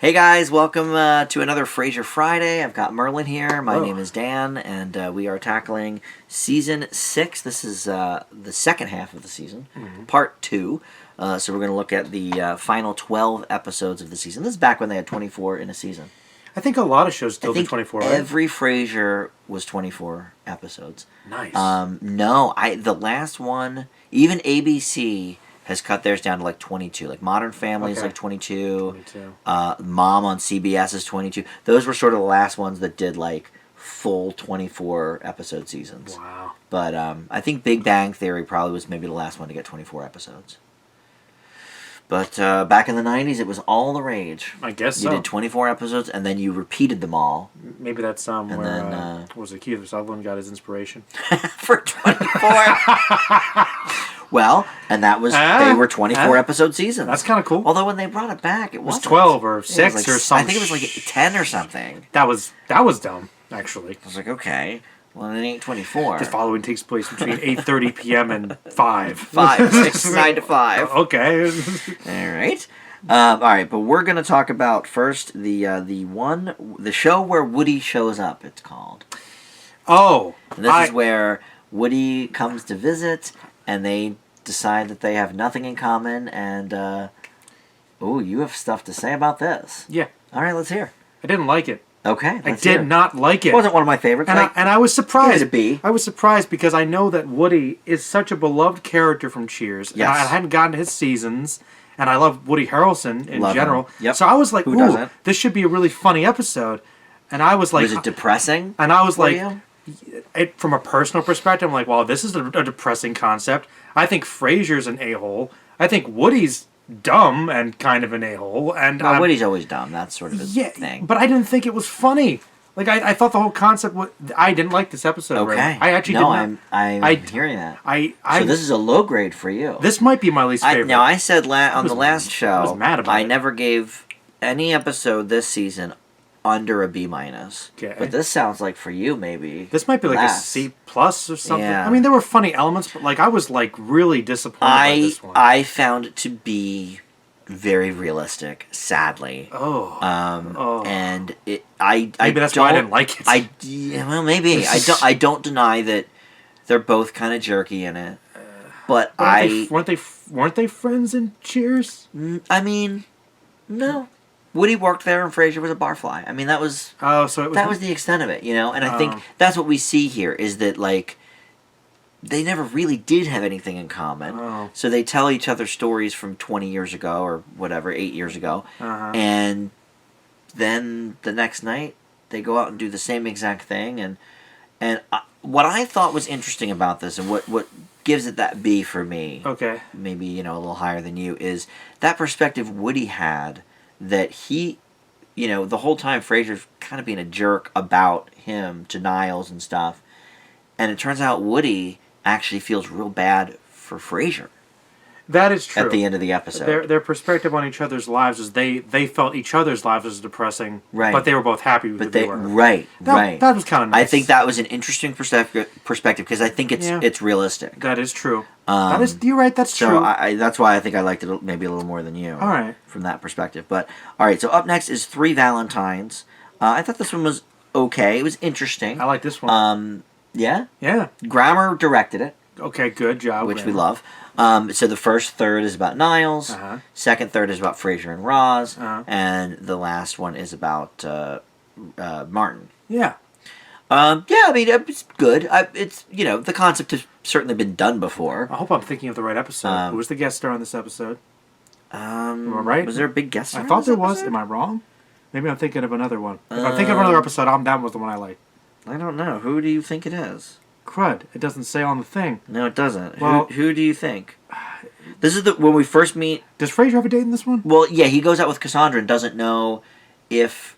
Hey guys, welcome to another Frasier Friday. I've got Merlin here. My name is Dan, and we are tackling Season 6. This is the second half of the season, Part 2. So we're going to look at the final 12 episodes of the season. This is back when they had 24 in a season. I think a lot of shows still do 24, right? Every Frasier was 24 episodes. Nice. The last one, even ABC has cut theirs down to like 22. Like Modern Family is like 22. Mom on CBS is 22. Those were sort of the last ones that did like full 24 episode seasons. Wow. But I think Big Bang Theory probably was maybe the last one to get 24 episodes. But back in the 90s, it was all the rage. I guess so. You did 24 episodes, and then you repeated them all. Maybe that's where then, what was it, Keith Sutherland got his inspiration? For 24. Well, and that was, they were 24 episode seasons. That's kind of cool. Although when they brought it back, it was 12 or 6 or something. I think it was like 10 or something. That was dumb, actually. I was like, okay, well, it ain't 24. The following takes place between 8:30 p.m. and 5. 9 to 5. Okay. All right. All right, but we're going to talk about first the show where Woody shows up, it's called. Oh. And this is where Woody comes to visit, and they decide that they have nothing in common, and, you have stuff to say about this. Yeah. All right, let's hear. I didn't like it. Okay, I did not like it. It wasn't one of my favorites. And I was surprised. It be. I was surprised because I know that Woody is such a beloved character from Cheers. Yes. And I hadn't gotten to his seasons, and I love Woody Harrelson in general. Yep. So I was like, Who doesn't? This should be a really funny episode. And I was like... Was it depressing? And I was like... from a personal perspective, I'm like, well, this is a depressing concept. I think Frasier's an a-hole. I think Woody's dumb and kind of an a-hole. And Woody's always dumb. That's sort of his thing. But I didn't think it was funny. Like, I thought the whole concept was... I didn't like this episode. Okay. Right? I actually did not. I'm hearing that. So this is a low grade for you. This might be my least favorite. I said on the last show, I was mad about it. never gave any episode this season under a B-. Okay. But this sounds like for you, maybe. This might be like a C+ or something. Yeah. I mean, there were funny elements, but like I was like really disappointed by this one. I found it to be very realistic, sadly. And maybe that's why I didn't like it. Maybe I don't deny that they're both kind of jerky in it, but weren't they friends in Cheers? I mean, no. Woody worked there, and Frasier was a barfly. I mean, that was the extent of it, you know. And I think that's what we see here is that like. They never really did have anything in common. So they tell each other stories from 20 years ago or whatever, 8 years ago. And then the next night, they go out and do the same exact thing. And what I thought was interesting about this and what gives it that B for me, maybe a little higher than you, is that perspective Woody had that he, the whole time Frasier's kind of being a jerk about him to Niles and stuff. And it turns out Woody actually feels real bad for Frasier. That is true. At the end of the episode. Their perspective on each other's lives is they felt each other's lives as depressing, but they were both happy with who they were. Right. That was kind of nice. I think that was an interesting perspective because I think it's realistic. That is true. You're right, that's true. So that's why I think I liked it maybe a little more than you. All right. From that perspective. But, all right, so up next is Three Valentines. I thought this one was okay. It was interesting. I like this one. Yeah? Yeah. Grammer directed it. Okay, good job. Which we love. So the first third is about Niles. Second third is about Frasier and Roz. And the last one is about Martin. Yeah. I mean, it's good. It's, the concept has certainly been done before. I hope I'm thinking of the right episode. Who was the guest star on this episode? Am I right? Was there a big guest star? I thought there was. Am I wrong? Maybe I'm thinking of another one. If I'm thinking of another episode, that was the one I like. I don't know. Who do you think it is? Crud. It doesn't say on the thing. No, it doesn't. Well, who do you think? This is when we first meet. Does Frasier have a date in this one? Well, yeah, he goes out with Cassandra and doesn't know if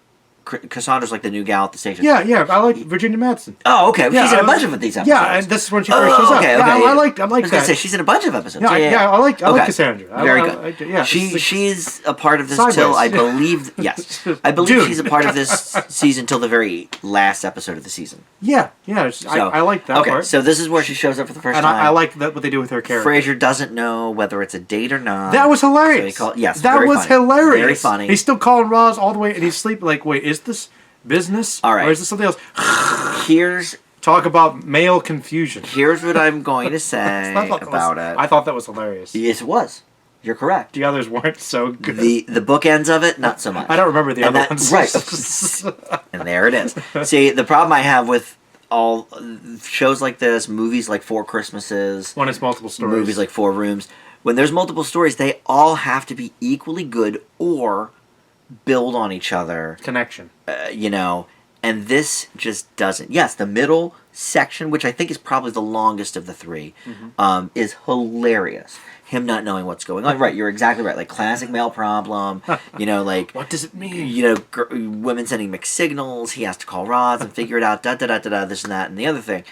Cassandra's like the new gal at the station. Yeah, I like Virginia Madsen. Oh, okay. Yeah, she's in a bunch of these episodes. Yeah, and this is when she first shows up. Okay, yeah, okay. I like I was that. gonna say she's in a bunch of episodes. Yeah, I like Cassandra. Very good. She's a part of this till I believe. Yes, I believe she's a part of this season till the very last episode of the season. Yeah. I like that part. So this is where she shows up for the first time. And I like what they do with her character. Frasier doesn't know whether it's a date or not. That was hilarious. So yes, that was hilarious. Very funny. He's still calling Roz all the way, and he's sleeping. Like, wait, is this business? All right. Or is this something else? Talk about male confusion. Here's what I'm going to say about it. I thought that was hilarious. Yes, it was. You're correct. The others weren't so good. The bookends of it, not so much. I don't remember the other ones. Right. And there it is. See, the problem I have with all shows like this, movies like Four Christmases, when it's multiple stories, movies like Four Rooms, when there's multiple stories, they all have to be equally good or build on each other. Connection. And this just doesn't. Yes, the middle section, which I think is probably the longest of the three, is hilarious. Him not knowing what's going on. Right, you're exactly right. Like, classic male problem. Like... What does it mean? Women sending mixed signals. He has to call Roz and figure it out. Da-da-da-da-da, this and that and the other thing.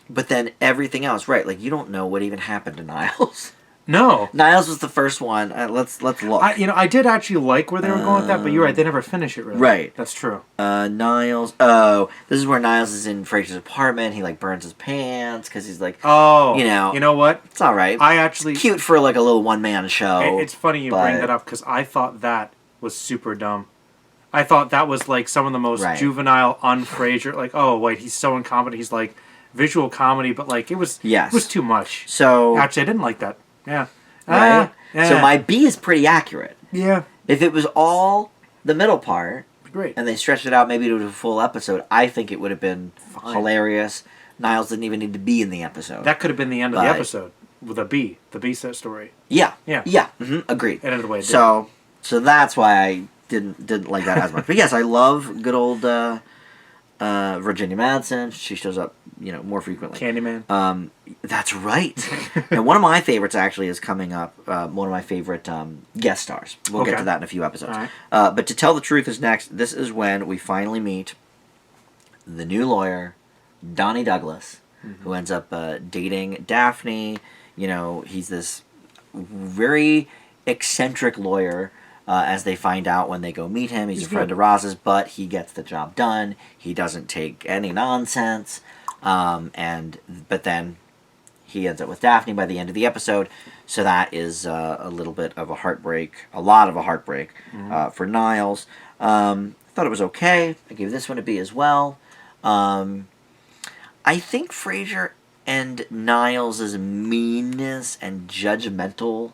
But then everything else, right, like, you don't know what even happened to Niles. No. Niles was the first one. Let's look. I did actually like where they were going with that, but you're right. They never finish it, really. Right. That's true. Niles. Oh, this is where Niles is in Frasier's apartment. He, like, burns his pants because he's like... Oh. You know what? It's all right. It's cute for, like, a little one-man show. It's funny you bring that up because I thought that was super dumb. I thought that was, like, some of the most juvenile, un-Frasier... Like, oh, wait, he's so incompetent. He's, like, visual comedy, but, like, it was too much. So... Actually, I didn't like that. Yeah. Right? So my B is pretty accurate. Yeah. If it was all the middle part, great, and they stretched it out maybe to a full episode, I think it would have been hilarious. Niles didn't even need to be in the episode. That could have been the end of the episode with a B, the B set story. Yeah. Agreed. It ended the way it did. So that's why I didn't like that as much. But yes, I love good old Virginia Madsen. She shows up, more frequently. Candyman. That's right. And one of my favorites actually is coming up. One of my favorite guest stars. We'll get to that in a few episodes. Right. But To Tell the Truth is next. This is when we finally meet the new lawyer, Donnie Douglas, who ends up dating Daphne. He's this very eccentric lawyer. As they find out when they go meet him, he's a friend of Roz's, but he gets the job done. He doesn't take any nonsense, but then he ends up with Daphne by the end of the episode. So that is a little bit of a heartbreak, a lot of a heartbreak for Niles. Thought it was okay. I gave this one a B as well. I think Frasier and Niles' meanness and judgmental.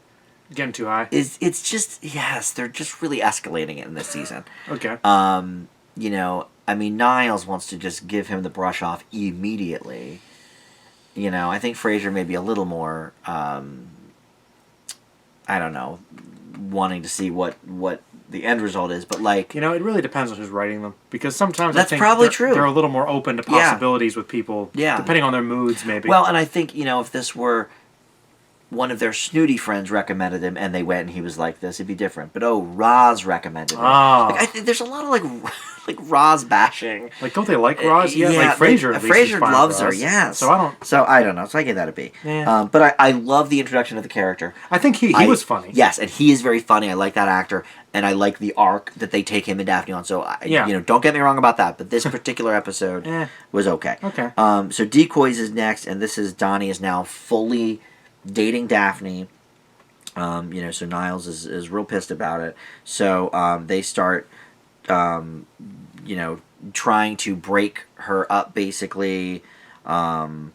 Getting too high. It's just, yes, they're just really escalating it in this season. Okay. Niles wants to just give him the brush off immediately. I think Frasier may be a little more, I don't know, wanting to see what the end result is, but like... it really depends on who's writing them, because sometimes that's probably true. They're a little more open to possibilities with people, depending on their moods, maybe. Well, and I think, if this were... one of their snooty friends recommended him, and they went, and he was like this, it'd be different. But Roz recommended him. Oh. There's a lot of like Roz bashing. Like, don't they like Roz? Like Frasier. Frasier loves her. Yes. So I don't. So I don't know. So I gave that a B. Yeah. But I love the introduction of the character. I think he was funny. Yes, and he is very funny. I like that actor, and I like the arc that they take him and Daphne on. So don't get me wrong about that. But this particular episode was okay. Okay. So Decoys is next, and this is Donnie is now fully dating Daphne. So Niles is real pissed about it. So they start, trying to break her up, basically. And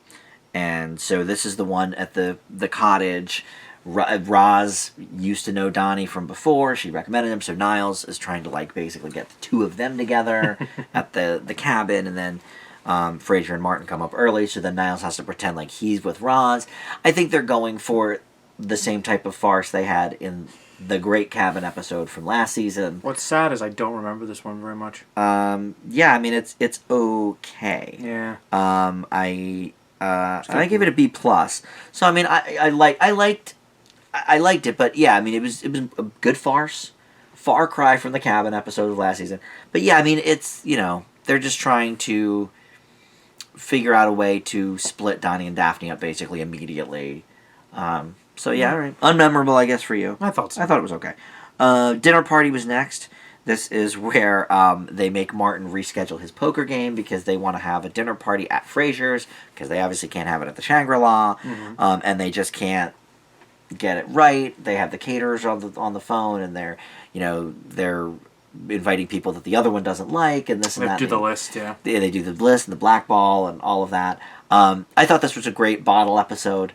so this is the one at the cottage. Roz used to know Donnie from before. She recommended him. So Niles is trying to, basically get the two of them together at the cabin. And then Frasier and Martin come up early, so then Niles has to pretend like he's with Roz. I think they're going for the same type of farce they had in the Great Cabin episode from last season. What's sad is I don't remember this one very much. It's okay. Yeah. I give it a B plus. So I liked it, but yeah, it was a good farce. far cry from the cabin episode of last season. But yeah, I mean, it's, they're just trying to figure out a way to split Donnie and Daphne up basically immediately. So yeah, all right. Unmemorable, I guess, for you. I thought so. I thought it was okay. Dinner party was next. This is where they make Martin reschedule his poker game because they want to have a dinner party at Frasier's because they obviously can't have it at the Shangri-La, and they just can't get it right. They have the caterers on the phone, and they're inviting people that the other one doesn't like, and this and that. They do the list, yeah. They do the list and the blackball and all of that. I thought this was a great bottle episode.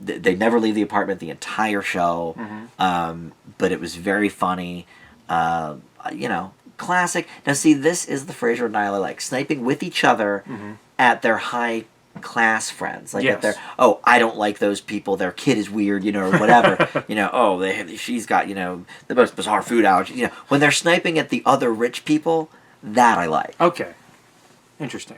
They never leave the apartment the entire show, but it was very funny. Classic. Now, see, this is the Frasier and Nyla, like, sniping with each other at their high class friends. Like, at their, I don't like those people, their kid is weird, or whatever. She's got, the most bizarre food allergy. When they're sniping at the other rich people, that I like. Okay. Interesting.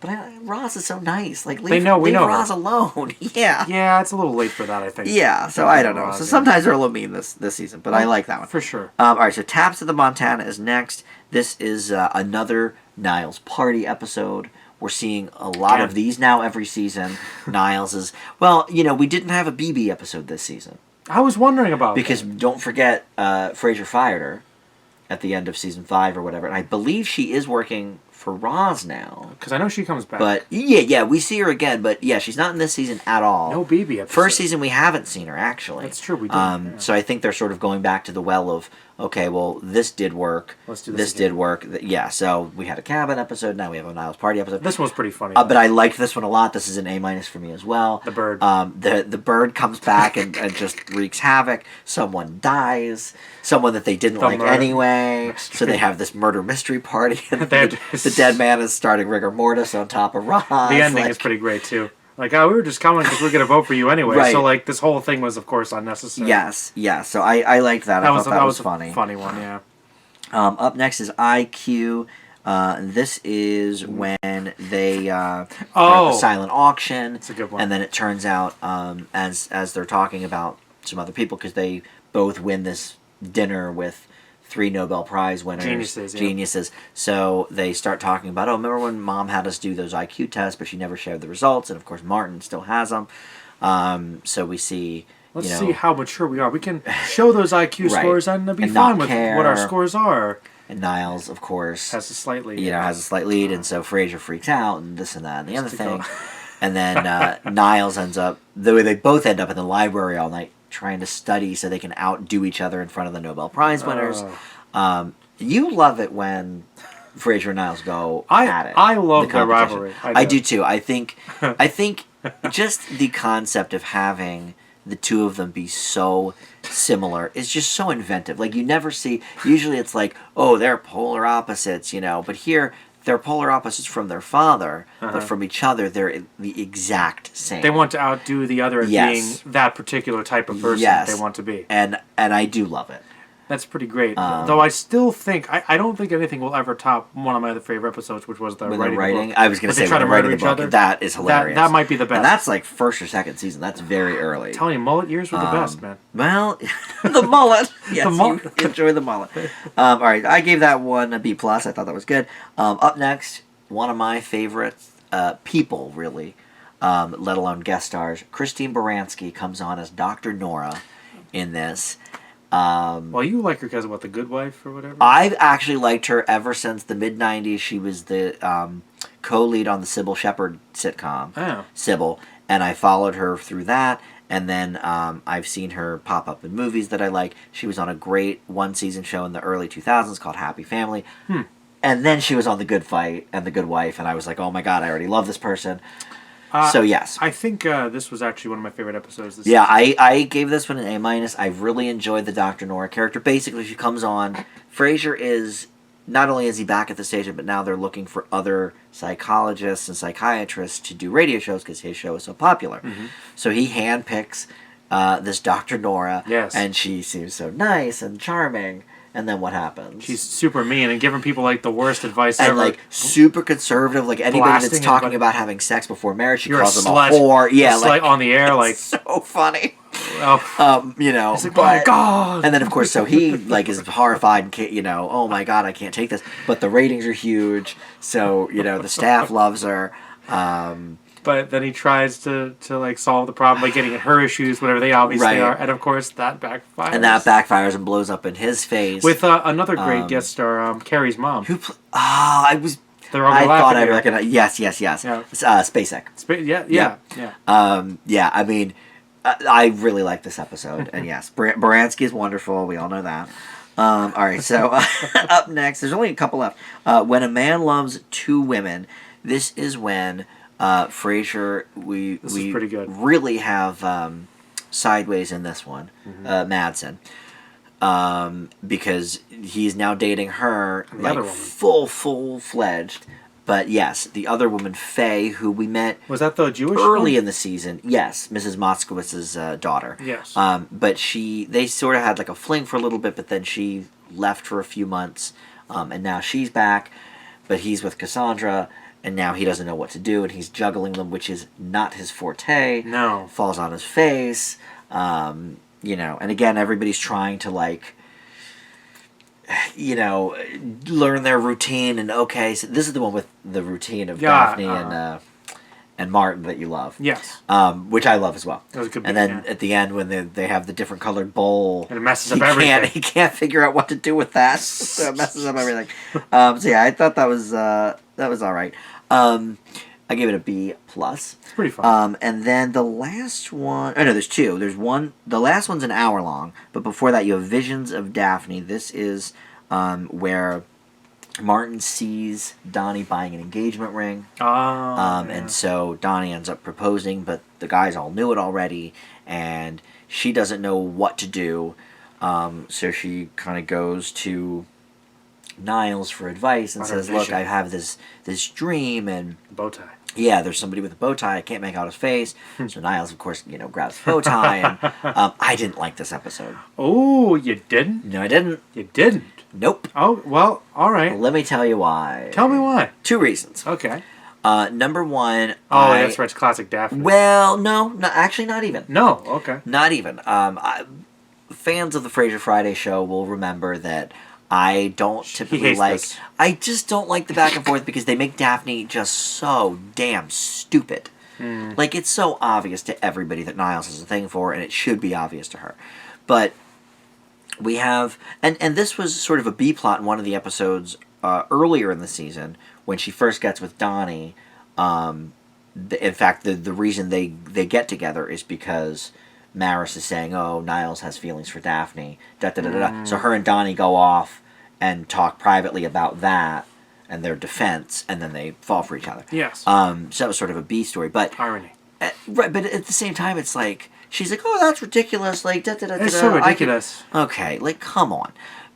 But Roz is so nice. Like, we leave know Roz alone. Yeah. Yeah, it's a little late for that, I think. Yeah, so I don't know. So sometimes they're a little mean this season, but I like that one. For sure. All right, so Taps of the Montana is next. This is another Niles party episode. We're seeing a lot of these now every season. Niles is... Well, we didn't have a BB episode this season. I was wondering about because that. Don't forget, Frasier fired her at the end of season 5 or whatever. And I believe she is working for Roz now. Because I know she comes back. But, yeah, we see her again. But, yeah, she's not in this season at all. No BB episode. First season, we haven't seen her, actually. That's true, we did. So I think they're sort of going back to the well of, okay, well, this did work. Let's do this did work. Yeah, so we had a cabin episode. Now we have a Niles party episode. This one's pretty funny. But I liked this one a lot. This is an A- for me as well. The bird. The bird comes back and just wreaks havoc. Someone dies. Someone that they didn't like anyway. So they have this murder mystery party. And the dead man is starting rigor mortis on top of Roz. The ending is pretty great, too. Like, we were just coming because we're going to vote for you anyway. Right. So, like, this whole thing was, of course, unnecessary. Yes. So I liked that. I thought that was funny. Funny one, yeah. Up next is IQ. This is when they have a silent auction. It's a good one. And then it turns out, as they're talking about some other people, because they both win this dinner with 3 Nobel Prize winners. Geniuses. So they start talking about, remember when Mom had us do those IQ tests, but she never shared the results, and of course Martin still has them. So we see... Let's see how mature we are. We can show those IQ scores and be fine with what our scores are. And Niles, of course... Has a slight lead. Has a slight lead, and so Frasier freaks out, and this and that, and the other thing. And then Niles ends up... They both end up in the library all night, trying to study so they can outdo each other in front of the Nobel Prize winners. You love it when Frasier and Niles go at it. I love their rivalry. I do too. I think just the concept of having the two of them be so similar is just so inventive. Like, you never see... Usually it's like, they're polar opposites, but here... They're polar opposites from their father, but from each other, they're the exact same. They want to outdo the other as being that particular type of person they want to be. And I do love it. That's pretty great. Though I still think... I don't think anything will ever top one of my other favorite episodes, which was the writing. I was going to say, when writing the book. That is hilarious. That might be the best. And that's like first or second season. That's very early. I'm telling you, mullet years were the best, man. Well, the mullet. Yes, the mullet. You enjoy the mullet. All right, I gave that one a B+. I thought that was good. Up next, one of my favorite people, really, let alone guest stars, Christine Baranski comes on as Dr. Nora in this. Well, you like her because of The Good Wife or whatever? I've actually liked her ever since the mid-90s. She was the co-lead on the Sybil Shepherd sitcom, Sybil, and I followed her through that, and then I've seen her pop up in movies that I like. She was on a great one-season show in the early 2000s called Happy Family, and then she was on The Good Fight and The Good Wife, and I was like, oh my god, I already love this person. So yes, I think this was actually one of my favorite episodes. This season. I gave this one an A-. I really enjoyed the Dr. Nora character. Basically, she comes on. Frasier is not only is he back at the station, but now they're looking for other psychologists and psychiatrists to do radio shows because his show is so popular. So he handpicks this Dr. Nora, and she seems so nice and charming. And then what happens? She's super mean and giving people like the worst advice ever. And like super conservative. Like anybody that's talking about having sex before marriage, she calls them a whore. Yeah, like on the air, like so funny. You know, like, oh my God. And then of course, so he like is horrified and can't, you know, oh my God, I can't take this. But the ratings are huge, so you know the staff loves her. But then he tries to like solve the problem by getting at her issues, whatever they obviously are, and of course that backfires. And that backfires and blows up in his face. With another great guest star, Carrie's mom. I thought I recognized. Yes. Yeah. SpaceX. Yeah. I mean, I really like this episode, and yes, Baranski is wonderful. We all know that. All right, so up next, there's only a couple left. When a man loves two women, this is when Frasier. This is pretty good. Really have sideways in this one, Madsen. Because he's now dating her, like full-fledged. But yes, the other woman, Faye, who we met... Was that the Jewish early in the season. Yes, Mrs. Moskowitz's daughter. Yes. But they sort of had like a fling for a little bit, but then she left for a few months. And now she's back, but he's with Cassandra, and now he doesn't know what to do, and he's juggling them, which is not his forte. No. Falls on his face. You know, and again, everybody's trying to like... you know, learn their routine, and okay, so this is the one with the routine of Daphne and Martin that you love. Yes. Which I love as well. That was a good and then at the end when they have the different colored bowl, and it messes up everything. He can't figure out what to do with that, so it messes up everything. So yeah, I thought that was all right. I gave it a B+. It's pretty fun. And then the last one... Oh, no, there's two. There's one... The last one's an hour long, but before that you have Visions of Daphne. This is where Martin sees Donnie buying an engagement ring. And so Donnie ends up proposing, but the guys all knew it already, and she doesn't know what to do. So she kind of goes to Niles for advice and says, look, I have this dream, and... Bow tie. Yeah, there's somebody with a bow tie. I can't make out his face. So Niles, of course, grabs the bow tie. And I didn't like this episode. Oh, you didn't? No, I didn't. You didn't? Nope. Oh, well, all right. Well, let me tell you why. Tell me why. 2 reasons. Okay. Number one... Oh, that's right. It's classic Daphne. Well, no. Actually, not even. No, okay. Not even. Fans of the Frasier Friday show will remember that I don't typically like... This. I just don't like the back and forth because they make Daphne just so damn stupid. Like, it's so obvious to everybody that Niles is a thing for, and it should be obvious to her. But we have... And this was sort of a B-plot in one of the episodes earlier in the season when she first gets with Donnie. In fact, the reason they get together is because... Maris is saying, oh, Niles has feelings for Daphne. So her and Donnie go off and talk privately about that and their defense, and then they fall for each other. Yes. So that was sort of a B story. But irony. Right, but at the same time, it's like, she's like, oh, that's ridiculous. Like, It's so ridiculous. Okay, like, come on.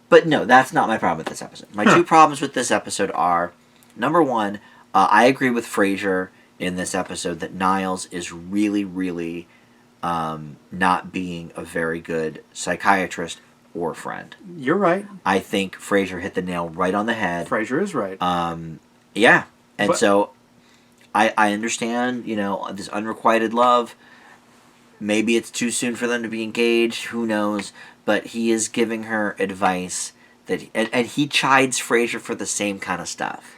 But no, that's not my problem with this episode. My 2 problems with this episode are, number one, I agree with Frasier in this episode that Niles is really, really... not being a very good psychiatrist or friend. You're right. I think Frasier hit the nail right on the head. Frasier is right. Yeah. And so I understand, this unrequited love. Maybe it's too soon for them to be engaged. Who knows? But he is giving her advice that... And he chides Frasier for the same kind of stuff.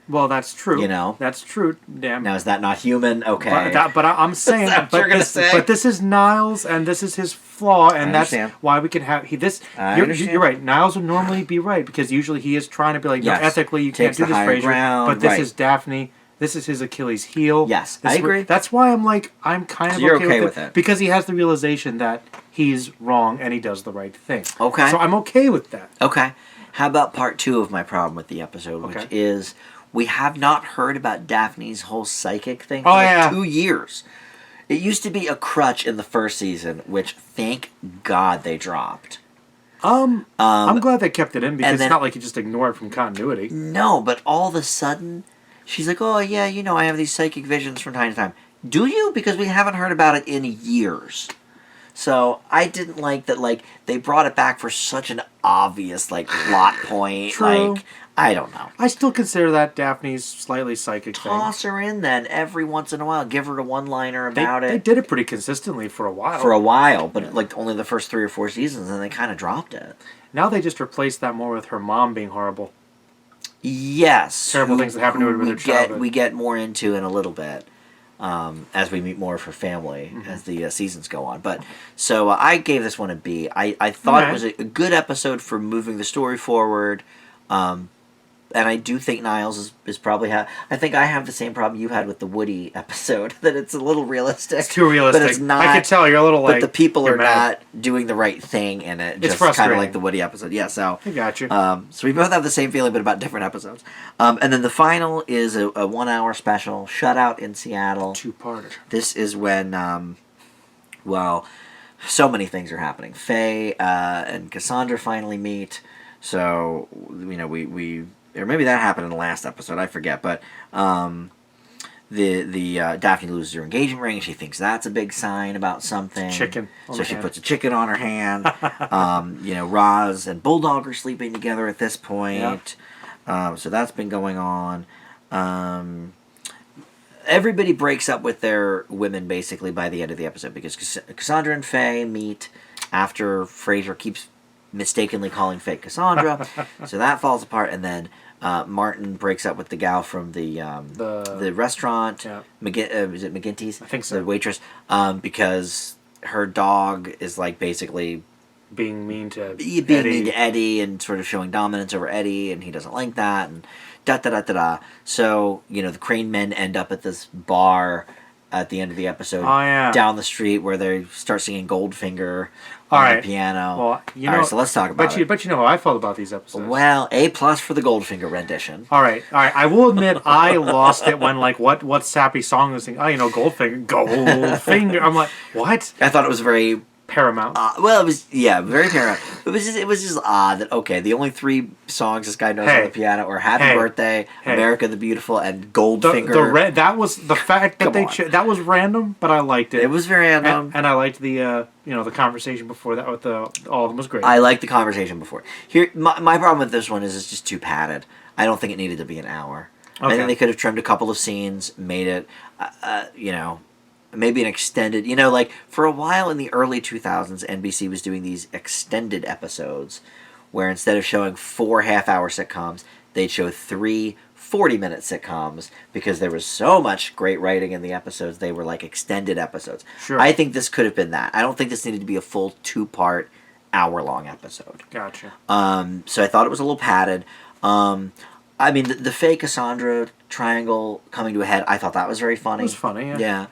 Well, that's true. That's true. Damn. Now, is that not human? Okay. But I'm saying, but this is Niles, and this is his flaw, and that's why we can have You're right. Niles would normally be right because usually he is trying to be like, ethically, you can't do this, Frasier. But this is Daphne. This is his Achilles heel. Yes, I agree. That's why I'm kind of okay with it because he has the realization that he's wrong and he does the right thing. Okay. So I'm okay with that. Okay. How about part 2 of my problem with the episode, which is... We have not heard about Daphne's whole psychic thing for 2 years. It used to be a crutch in the first season, which thank God they dropped. I'm glad they kept it in because it's not like you just ignore it from continuity. No, but all of a sudden, she's like, oh yeah, I have these psychic visions from time to time. Do you? Because we haven't heard about it in years. So I didn't like that. Like they brought it back for such an obvious like plot point. True. Like I don't know. I still consider that Daphne's slightly psychic Toss her in then every once in a while. Give her a one-liner about it. They did it pretty consistently for a while. For a while, but like only the first 3 or 4 seasons, and they kind of dropped it. Now they just replaced that more with her mom being horrible. Yes. Terrible things that happen to her with her childhood. We get more into in a little bit as we meet more of her family as the seasons go on. But so I gave this one a B. I thought it was a good episode for moving the story forward. And I do think Niles is probably I think I have the same problem you had with the Woody episode, that it's a little realistic. It's too realistic. But it's not. I can tell you're a little like. But the people are mad. not doing the right thing in it. It's just kind of like the Woody episode. Yeah, so. I got you. So we both have the same feeling, but about different episodes. And then the final is a 1-hour special, Shutout in Seattle. 2-parter. This is when, well, so many things are happening. Faye and Cassandra finally meet. So, you know, we or maybe that happened in the last episode, I forget, but the Daphne loses her engagement ring, and she thinks that's a big sign about something. Chicken. So she puts a chicken on her hand. You know, Roz and Bulldog are sleeping together at this point. Yep. So that's been going on. Everybody breaks up with their women basically by the end of the episode, because Cassandra and Faye meet after Frasier keeps mistakenly calling Faye Cassandra. So that falls apart, and then Martin breaks up with the gal from the restaurant. Yeah. Is it McGinty's? I think so. The waitress, because her dog is like basically being mean to Eddie and sort of showing dominance over Eddie, and he doesn't like that, and da. So, you know, the Crane men end up at this bar at the end of the episode down the street, where they start singing Goldfinger on the piano. Well, you know, so let's talk about it. But you know how I felt about these episodes. Well, A+ for the Goldfinger rendition. All right. I will admit I lost it when, like, what sappy song was singing? Oh, you know, Goldfinger. I'm like, what? I thought it was very Paramount. Well, it was very Paramount. It was just odd that the only 3 songs this guy knows on the piano are "Happy Birthday," "America the Beautiful," and "Goldfinger." That was the fact that that was random, but I liked it. It was very random, and I liked the the conversation before that with all of them was great. I liked the conversation before. Here, my problem with this one is it's just too padded. I don't think it needed to be an hour. Okay. I think they could have trimmed a couple of scenes, made it, maybe an extended, like for a while in the early 2000s, NBC was doing these extended episodes where instead of showing 4 half-hour sitcoms, they'd show 3 40-minute sitcoms because there was so much great writing in the episodes. They were like extended episodes. Sure. I think this could have been that. I don't think this needed to be a full 2-part, hour-long episode. Gotcha. So I thought it was a little padded. I mean, the Faye Cassandra triangle coming to a head, I thought that was very funny. It was funny, yeah. Yeah.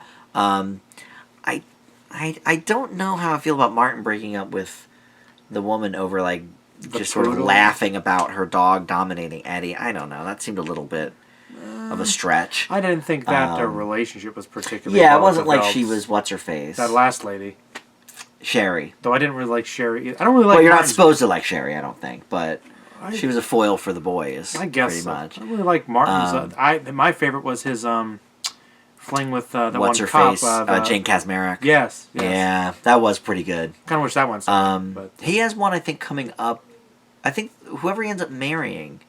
I don't know how I feel about Martin breaking up with the woman over just sort of laughing about her dog dominating Eddie. I don't know. That seemed a little bit of a stretch. I didn't think that their relationship was particularly it wasn't like she was what's-her-face. That last lady. Sherry. Though I didn't really like Sherry. I don't really like Well, you're not supposed to like Sherry, I don't think, but she was a foil for the boys. I guess pretty much. I don't really like Martin's. My favorite was his fling with the what's one her cop, face? Jane Kasmerick. Yes. Yeah, that was pretty good. Kind of wish that one. But he has one I think coming up. I think whoever he ends up marrying,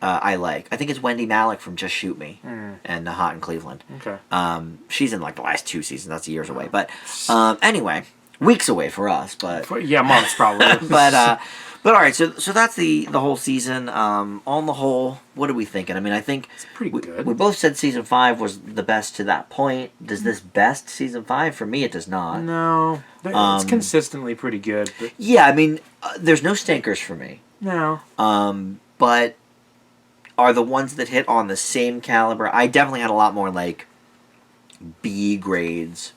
I like. I think it's Wendy Malick from Just Shoot Me and Hot in Cleveland. Okay. She's in the last 2 seasons. That's years away, but anyway, weeks away for us. But months probably. But all right, so that's the whole season. On the whole, what are we thinking? I mean, I think it's pretty good. We both said season 5 was the best to that point. Does this best season 5? For me, it does not. No, it's consistently pretty good. But... Yeah, I mean, there's no stinkers for me. No. But are the ones that hit on the same caliber? I definitely had a lot more B grades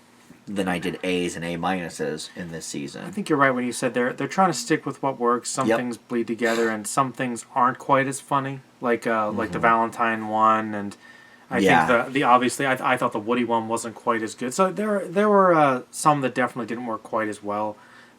than I did A's and A minuses in this season. I think you're right when you said they're trying to stick with what works. Some things bleed together, and some things aren't quite as funny, like the Valentine one, and I think the obviously I thought the Woody one wasn't quite as good. So there were some that definitely didn't work quite as well,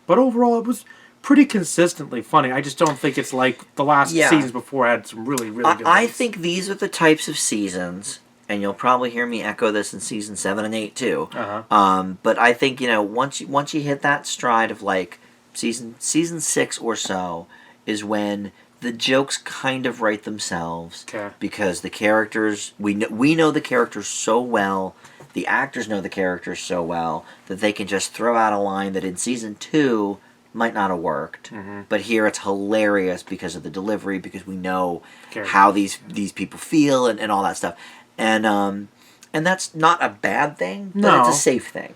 but overall it was pretty consistently funny. I just don't think it's like the last seasons before had some really good ones. I think these are the types of seasons and you'll probably hear me echo this in season 7 and 8 too. But I think once you hit that stride of like season 6 or so is when the jokes kind of write themselves. Okay. Because the characters we know the characters so well, the actors know the characters so well that they can just throw out a line that in season 2 might not have worked, but here it's hilarious because of the delivery, because we know how these people feel and all that stuff, and that's not a bad thing, but it's a safe thing,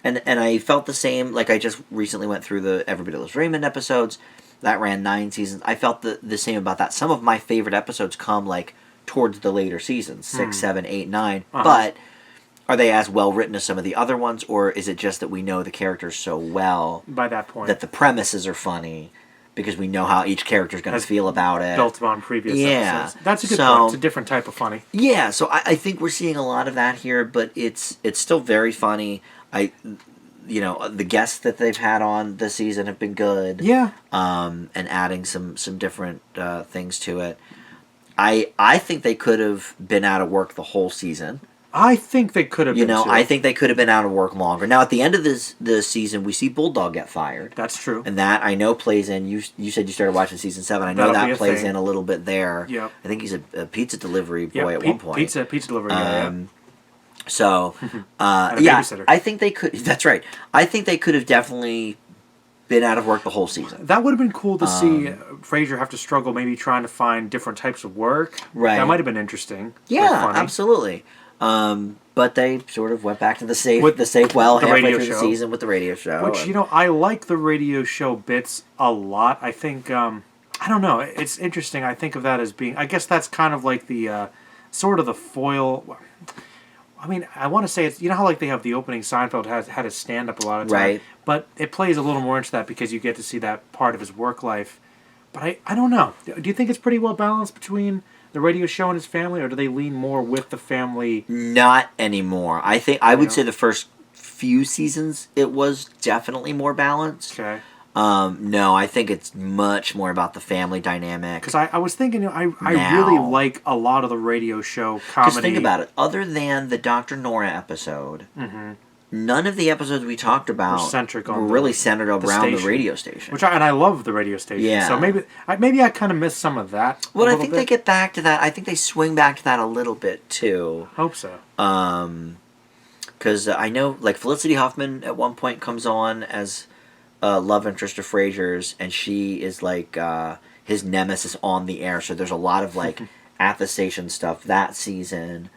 and I felt the same. Like I just recently went through the Everybody Loves Raymond episodes that ran 9 seasons. I felt the same about that. Some of my favorite episodes come like towards the later seasons, 6, 7, 8, 9, but are they as well written as some of the other ones, or is it just that we know the characters so well by that point that the premises are funny because we know how each character is going to feel about it? Built on previous episodes. That's a good point. It's a different type of funny. Yeah, so I think we're seeing a lot of that here, but it's still very funny. The guests that they've had on this season have been good. Yeah. And adding some different things to it. I think they could have been out of work the whole season. I think they could have been, too. I think they could have been out of work longer. Now, at the end of the season, we see Bulldog get fired. That's true. And that, I know, plays in. You said you started watching season 7. I know that plays in a little bit there. Yep. I think he's a pizza delivery boy at one point. Pizza delivery guy, So, babysitter. I think they could... That's right. I think they could have definitely been out of work the whole season. That would have been cool to see Frasier have to struggle maybe trying to find different types of work. Right. That might have been interesting. Yeah, absolutely. But they sort of went back to the safe well halfway through the season with the radio show. Which, I like the radio show bits a lot. I think, I don't know, it's interesting. I think of that as being, I guess that's kind of like the, sort of the foil. I mean, I want to say it's, how like they have the opening Seinfeld had his stand-up a lot of time. Right. But it plays a little more into that because you get to see that part of his work life. But I don't know. Do you think it's pretty well balanced between the radio show and his family, or do they lean more with the family? Not anymore. I think I would say the first few seasons it was definitely more balanced. Okay. No, I think it's much more about the family dynamic. Because I was thinking, I really like a lot of the radio show comedy. Because think about it. Other than the Dr. Nora episode, none of the episodes we talked about were really centered around the radio station. And I love the radio station. Yeah. So maybe I kind of missed some of that. Well, I think they get back to that. I think they swing back to that a little bit too. Hope so. Because I know, like, Felicity Huffman at one point comes on as love interest of Frasier's, and she is like his nemesis on the air. So there's a lot of like at the station stuff that season.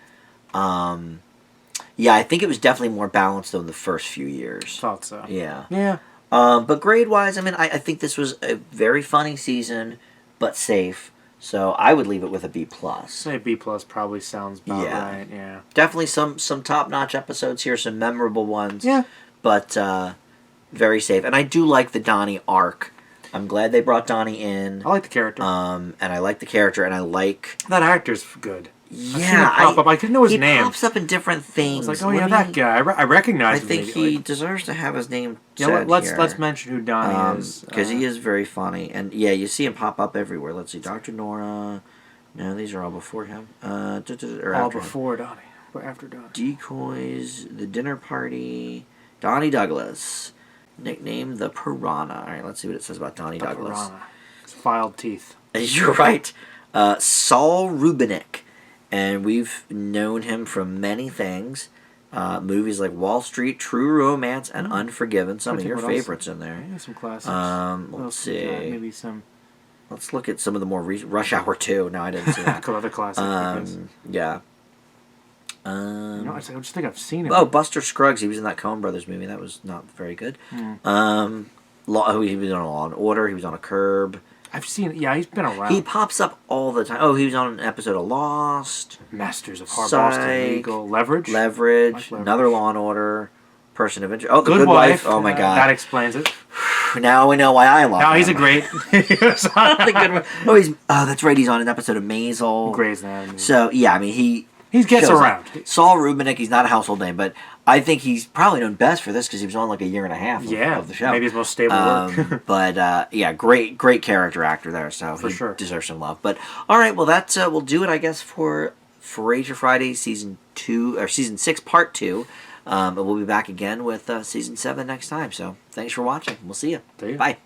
Yeah, I think it was definitely more balanced though in the first few years. Thought so. Yeah. Yeah. But grade wise, I mean, I think this was a very funny season, but safe. So I would leave it with a B+. Say B+ probably sounds about right. Yeah. Definitely some top notch episodes here, some memorable ones. Yeah. But very safe, and I do like the Donnie arc. I'm glad they brought Donnie in. I like the character. And I like the character, and I like that actor's good. Yeah, I couldn't know his name. He pops up in different things. I was like, that guy. I recognize him. I think he deserves to have his name said here. Let's mention who Donnie is. Because he is very funny. And yeah, you see him pop up everywhere. Let's see, Dr. Nora. No, these are all before him. All before Donnie. Or after Donnie. Decoys, The Dinner Party, Donnie Douglas. Nicknamed the Piranha. All right, let's see what it says about Donnie Douglas. Piranha. It's filed teeth. You're right. Saul Rubinek. And we've known him from many things. Movies like Wall Street, True Romance, and Unforgiven. Some of your favorites in there. Yeah, some classics. Let's see. Maybe some. Let's look at some of the more recent. Rush Hour 2. No, I didn't see that. Other classics. Yeah. I just think I've seen him. Oh, Buster Scruggs. He was in that Coen Brothers movie. That was not very good. He was on Law and Order. He was on A Curb. I've seen. Yeah, he's been around. He pops up all the time. Oh, he was on an episode of Lost. Masters of Boston Legal. Leverage. Another Law and Order. Person of Interest. Oh, The Good Wife. Oh my God. That explains it. Now we know why I love him. Now he's a great. The Good Wife. That's right. He's on an episode of Maisel. Grey's Anatomy. So yeah, I mean he gets around. Saul Rubinek. He's not a household name, but I think he's probably known best for this because he was on like a year and a half of the show. Maybe his most stable work. But yeah, great character actor there. So for sure deserves some love. But all right, well we'll do it I guess for Frasier Friday season 2 or season 6 part 2. And we'll be back again with season 7 next time. So thanks for watching. We'll see you. Bye.